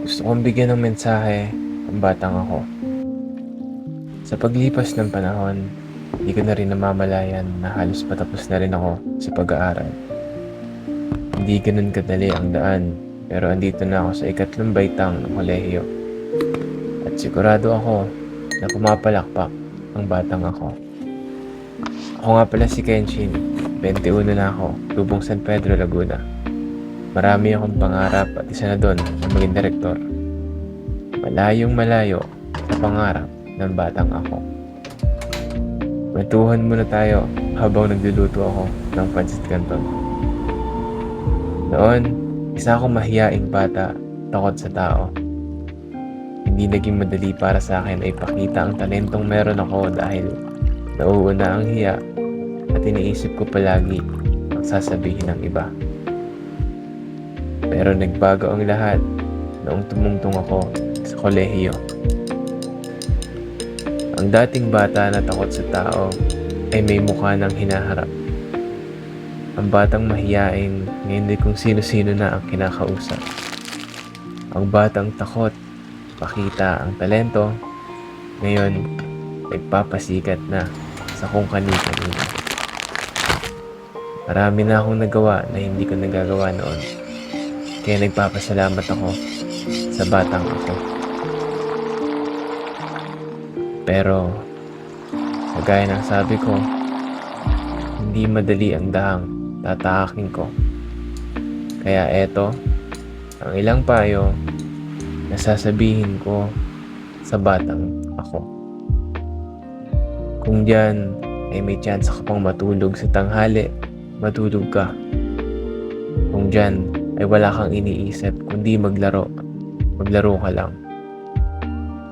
Gusto kong bigyan ng mensahe ang batang ako. Sa paglipas ng panahon, hindi ko na rin namamalayan na halos patapos na rin ako sa pag-aaral. Hindi ganun kadali ang daan, pero andito na ako sa ikatlong baitang ng kolehiyo. At sigurado ako na pumapalakpak ang batang ako. Ako nga pala si Kenshin, 21 na ako, Tubong San Pedro, Laguna. Marami akong pangarap at isa na doon na maging direktor. Malayong malayo sa pangarap ng batang ako. Kwentuhan muna tayo habang nagluluto ako ng pancit canton. Noon, isa akong mahiyaing bata, takot sa tao. Hindi naging madali para sa akin ay ipakita ang talentong meron ako dahil nauuna ang hiya at iniisip ko palagi ang sasabihin ng iba. Pero nagbago ang lahat noong tumungtong ako sa kolehiyo. Ang dating bata na takot sa tao ay may mukha ng hinaharap. Ang batang mahiyain ngayon ay kung sino-sino na ang kinakausap. Ang batang takot pakita ang talento ngayon nagpapasikat na sa kung kani-kanino. Marami na akong nagawa na hindi ko nagagawa noon. Kaya nagpapasalamat ako sa batang ako. Pero, kagaya ng sabi ko, hindi madali ang dahang tataakin ko. Kaya eto, ang ilang payo na sasabihin ko sa batang ako. Kung diyan ay may chance ka pang matulog sa tanghali, matulog ka. Kung diyan ay wala kang iniisip kundi maglaro ka lang.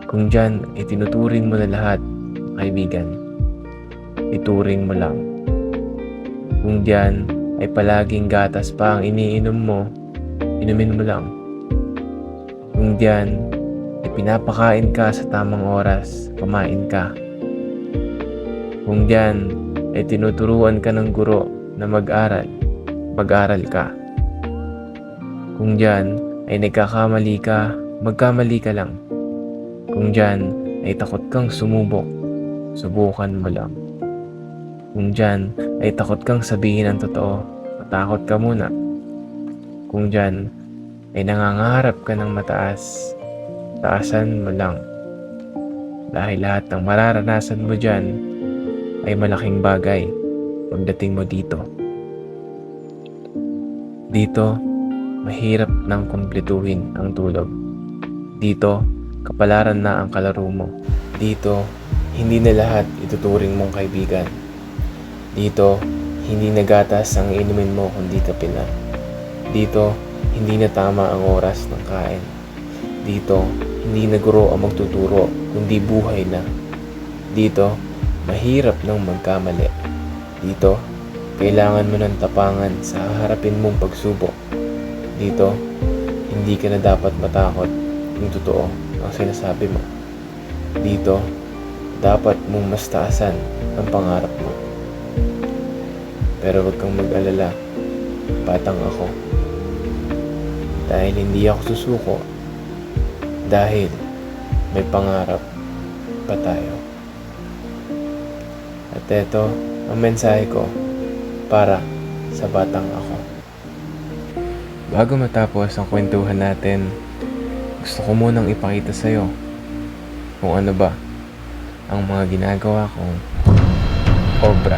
Kung dyan ay tinuturing mo na lahat, kaibigan, ituring mo lang. Kung dyan ay palaging gatas pa ang iniinom mo, inumin mo lang. Kung dyan ay pinapakain ka sa tamang oras, kumain ka. Kung dyan ay tinuturuan ka ng guro na mag-aral, mag-aral ka. Kung dyan ay nagkakamali ka, magkamali ka lang. Kung dyan ay takot kang sumubok, subukan mo lang. Kung dyan ay takot kang sabihin ang totoo, matakot ka muna. Kung dyan ay nangangarap ka ng mataas, taasan mo lang. Dahil lahat ng mararanasan mo dyan ay malaking bagay pagdating mo dito. Dito, mahirap nang kumpletuhin ang tulog. Dito, kapalaran na ang kalaro mo. Dito, hindi na lahat ituturing mong kaibigan. Dito, hindi na gatas ang inumin mo kundi kape na. Dito, hindi na tama ang oras ng kain. Dito, hindi na guro ang magtuturo kundi buhay na. Dito, mahirap nang magkamali. Dito, kailangan mo ng tapangan sa haharapin mong pagsubok. Dito, hindi ka na dapat matakot kung totoo ang sinasabi mo. Dito, dapat mong mas taasan ang pangarap mo. Pero huwag kang mag-alala, batang ako. Dahil hindi ako susuko, dahil may pangarap pa tayo. At ito ang mensahe ko para sa batang ako. Bago matapos ang kwentuhan natin, gusto ko munang ipakita sa'yo kung ano ba ang mga ginagawa kong obra.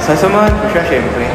Sasamahan ko siya, syempre.